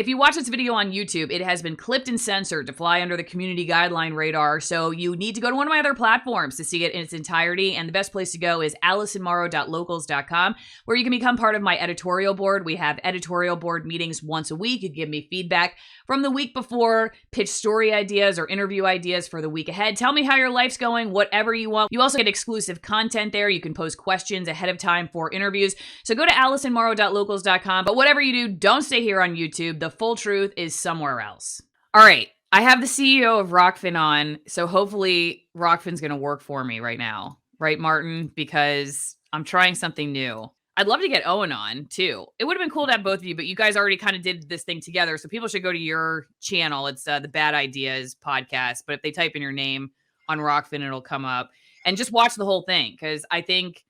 If you watch this video on YouTube, it has been clipped and censored to fly under the community guideline radar, so you need to go to one of my other platforms to see it in its entirety, and the best place to go is alisonmorrow.locals.com, where you can become part of my editorial board. We have editorial board meetings once a week. You can give me feedback from the week before, pitch story ideas or interview ideas for the week ahead. Tell me how your life's going, whatever you want. You also get exclusive content there. You can post questions ahead of time for interviews. So go to alisonmorrow.locals.com, but whatever you do, don't stay here on YouTube. The full truth is somewhere else. All right. I have the CEO of Rokfin on, so hopefully Rokfin's going to work for me right now. Right, Martin? Because I'm trying something new. I'd love to get Owen on, too. It would have been cool to have both of you, but you guys already kind of did this thing together, so people should go to your channel. It's the Bad Ideas podcast, but if they type in your name on Rokfin, it'll come up. And just watch the whole thing, because I think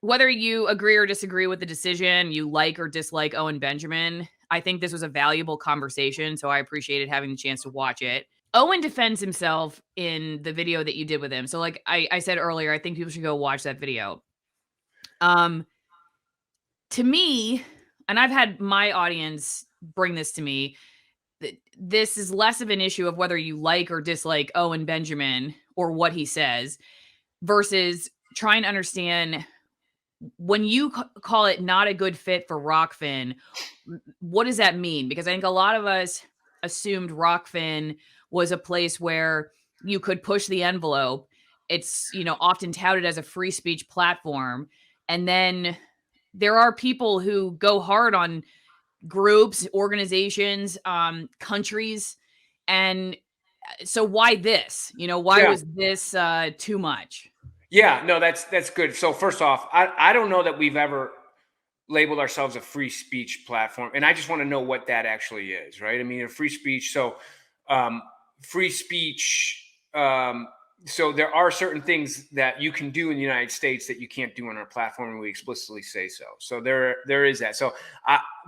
whether you agree or disagree with the decision, you like or dislike Owen Benjamin, I think this was a valuable conversation, so I appreciated having the chance to watch it. Owen defends himself in the video that you did with him. So like I said earlier, I think people should go watch that video. To me, and I've had my audience bring this to me, this is less of an issue of whether you like or dislike Owen Benjamin or what he says versus trying to understand when you call it not a good fit for Rokfin, what does that mean? Because I think a lot of us assumed Rokfin was a place where you could push the envelope. It's, often touted as a free speech platform. And then there are people who go hard on groups, organizations, countries. And so why this? Why was this too much? Yeah, no, that's good. So first off, I don't know that we've ever labeled ourselves a free speech platform, and I just want to know what that actually is, right? I mean, a free speech. So free speech. So there are certain things that you can do in the United States that you can't do on our platform, and we explicitly say so. So there is that. So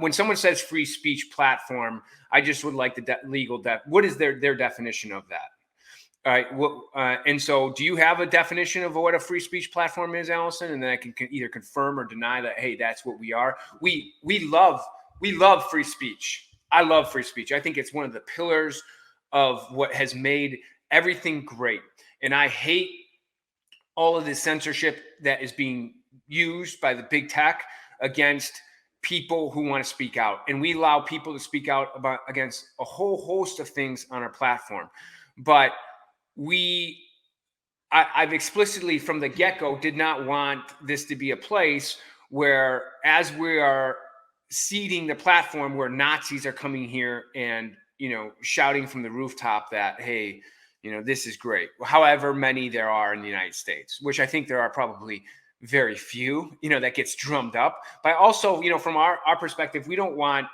when someone says free speech platform, I just would like the legal what is their definition of that? All right. And so do you have a definition of what a free speech platform is, Allison? And then I can either confirm or deny that, hey, that's what we are. We love free speech. I love free speech. I think it's one of the pillars of what has made everything great. And I hate all of the censorship that is being used by the big tech against people who want to speak out. And we allow people to speak out against a whole host of things on our platform. But I've explicitly from the get-go did not want this to be a place where, as we are seeding the platform, where Nazis are coming here and, shouting from the rooftop that, hey, this is great. However many there are in the United States, which I think there are probably very few, that gets drummed up. But also, from our perspective, we don't want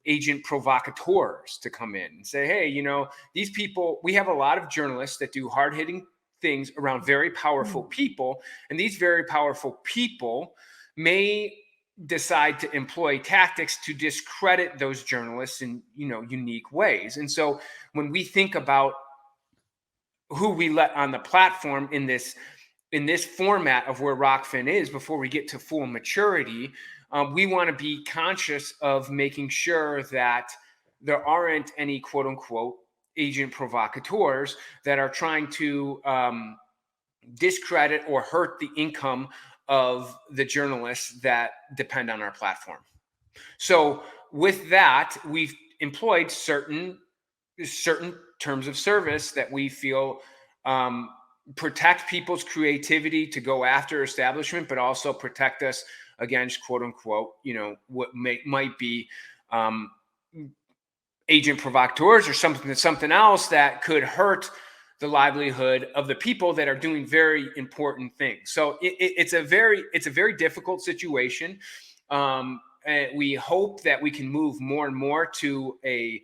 agent provocateurs to come in and say, hey, these people, we have a lot of journalists that do hard-hitting things around very powerful people. And these very powerful people may decide to employ tactics to discredit those journalists in, unique ways. And so when we think about who we let on the platform in this format of where Rokfin is before we get to full maturity, we want to be conscious of making sure that there aren't any quote unquote agent provocateurs that are trying to discredit or hurt the income of the journalists that depend on our platform. So with that, we've employed certain terms of service that we feel protect people's creativity to go after establishment, but also protect us against quote unquote, what might be agent provocateurs or something else that could hurt the livelihood of the people that are doing very important things. So it's a very difficult situation. And we hope that we can move more and more to a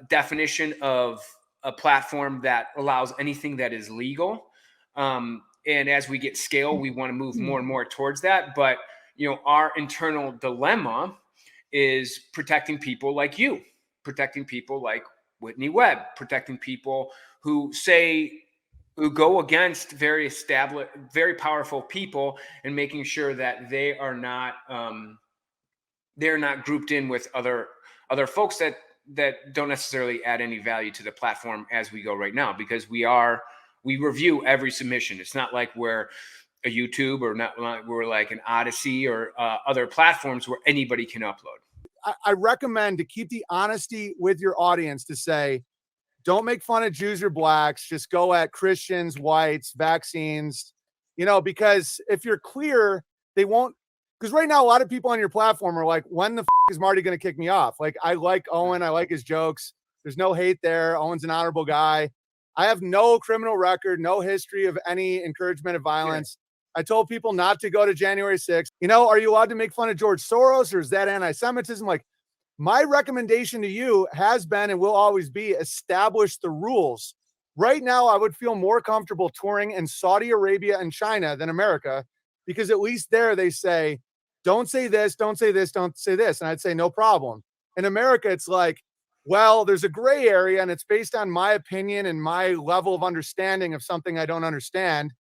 definition of a platform that allows anything that is legal. And as we get scale, we want to move more and more towards that. But, our internal dilemma is protecting people like you, protecting people like Whitney Webb, protecting people who go against very established, very powerful people, and making sure that they're not grouped in with other other folks that don't necessarily add any value to the platform as we go right now, because we review every submission. It's not like we're a YouTube, or not like we're like an ODYSEE or other platforms where anybody can upload. I recommend to keep the honesty with your audience, to say, don't make fun of Jews or blacks. Just go at Christians, whites, vaccines, because if you're clear, they won't. Because right now, a lot of people on your platform are like, when the is Marty going to kick me off? Like, I like Owen. I like his jokes. There's no hate there. Owen's an honorable guy. I have no criminal record, no history of any encouragement of violence. I told people not to go to January 6th. Are you allowed to make fun of George Soros, or is that anti-Semitism? Like, my recommendation to you has been and will always be, establish the rules. Right now, I would feel more comfortable touring in Saudi Arabia and China than America, because at least there they say, don't say this, don't say this, don't say this. And I'd say, no problem. In America, it's like, well, there's a gray area and it's based on my opinion and my level of understanding of something I don't understand.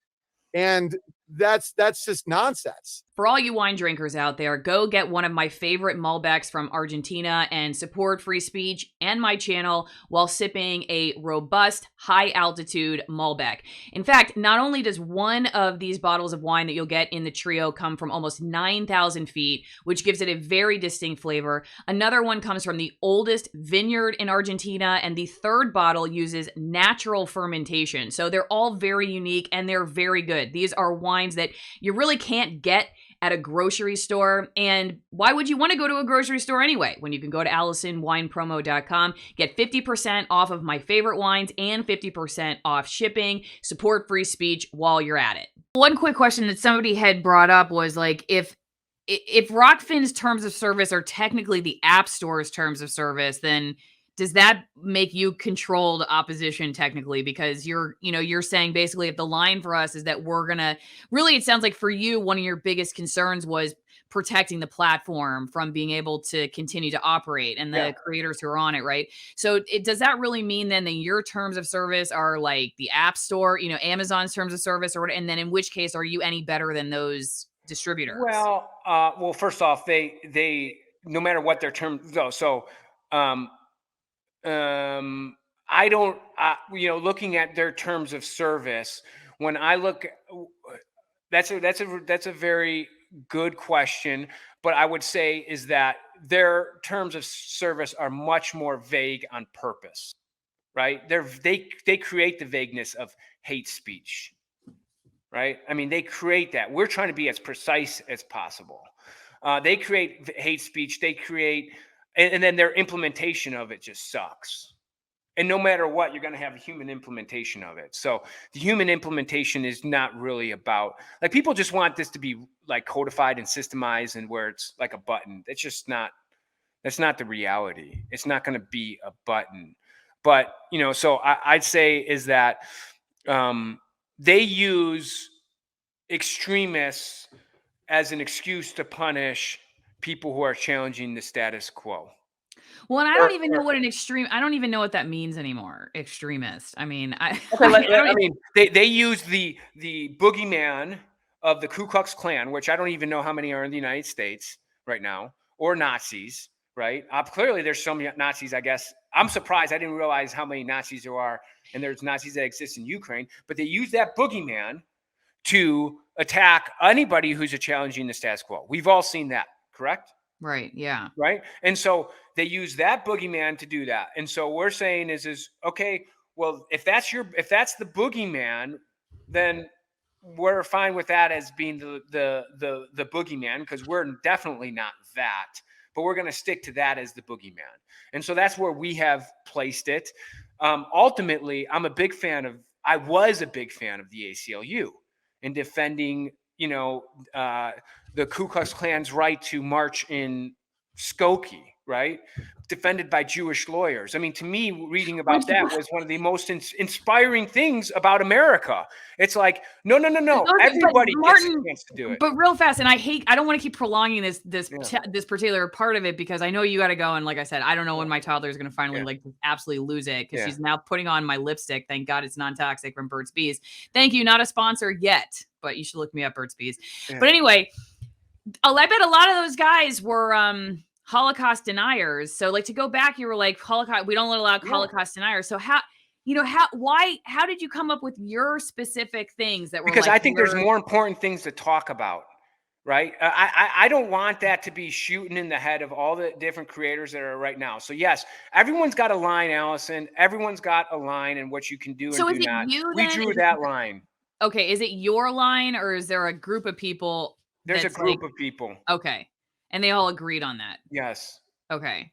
And that's just nonsense. For all you wine drinkers out there, go get one of my favorite Malbecs from Argentina and support free speech and my channel while sipping a robust, high-altitude Malbec. In fact, not only does one of these bottles of wine that you'll get in the trio come from almost 9,000 feet, which gives it a very distinct flavor, another one comes from the oldest vineyard in Argentina, and the third bottle uses natural fermentation. So they're all very unique and they're very good. These are wines that you really can't get at a grocery store. And why would you want to go to a grocery store anyway, when you can go to AllisonWinePromo.com, get 50% off of my favorite wines and 50% off shipping, support free speech while you're at it. One quick question that somebody had brought up was like, if Rokfin's terms of service are technically the App Store's terms of service, then does that make you controlled opposition technically? Because you're saying basically, if the line for us is that we're gonna really, it sounds like for you, one of your biggest concerns was protecting the platform from being able to continue to operate and the creators who are on it, right? So does that really mean then that your terms of service are like the App Store, Amazon's terms of service, or and then in which case are you any better than those distributors? Well, first off, they no matter what their terms go. So I don't, looking at their terms of service, when I look, that's a very good question. But I would say is that their terms of service are much more vague on purpose, right? They create the vagueness of hate speech, right? I mean, they create that. We're trying to be as precise as possible. They create hate speech. They create, and then their implementation of it just sucks. And no matter what, you're going to have a human implementation of it. So the human implementation is not really about, like, people just want this to be like codified and systemized and where it's like a button. That's not the reality. It's not going to be a button. But, so I'd say is that they use extremists as an excuse to punish people who are challenging the status quo. Well, and I don't even know what I don't even know what that means anymore. Extremist. I mean, they use the boogeyman of the Ku Klux Klan, which I don't even know how many are in the United States right now, or Nazis, right? Clearly there's some Nazis, I guess. I'm surprised. I didn't realize how many Nazis there are, and there's Nazis that exist in Ukraine, but they use that boogeyman to attack anybody who's challenging the status quo. We've all seen that, correct? Right. Yeah. Right. And so they use that boogeyman to do that. And so we're saying is okay, well, if that's the boogeyman, then we're fine with that as being the boogeyman, because we're definitely not that, but we're going to stick to that as the boogeyman. And so that's where we have placed it. Ultimately, I was a big fan of the ACLU in defending, the Ku Klux Klan's right to march in Skokie, right? Defended by Jewish lawyers. I mean, to me, reading about that was one of the most inspiring things about America. It's like, no. Everybody gets a chance to do it. But real fast, and I don't want to keep prolonging this particular part of it, because I know you got to go. And like I said, I don't know when my toddler is going to finally absolutely lose it, because she's now putting on my lipstick. Thank God it's non-toxic, from Burt's Bees. Thank you. Not a sponsor yet, but you should look me up, Burt's Bees. Yeah. But anyway, I bet a lot of those guys were Holocaust deniers. So like to go back, you were like Holocaust. We don't allow Holocaust deniers. So how did you come up with your specific things that were Because like I think there's more important things to talk about, right? I don't want that to be shooting in the head of all the different creators that are right now. So yes, everyone's got a line, Allison. Everyone's got a line and what you can do So and is do it not. you We then? drew that line. Okay, is it your line or is there a group of people There's a that's group like, of people. okay, and they all agreed on that? Yes. Okay.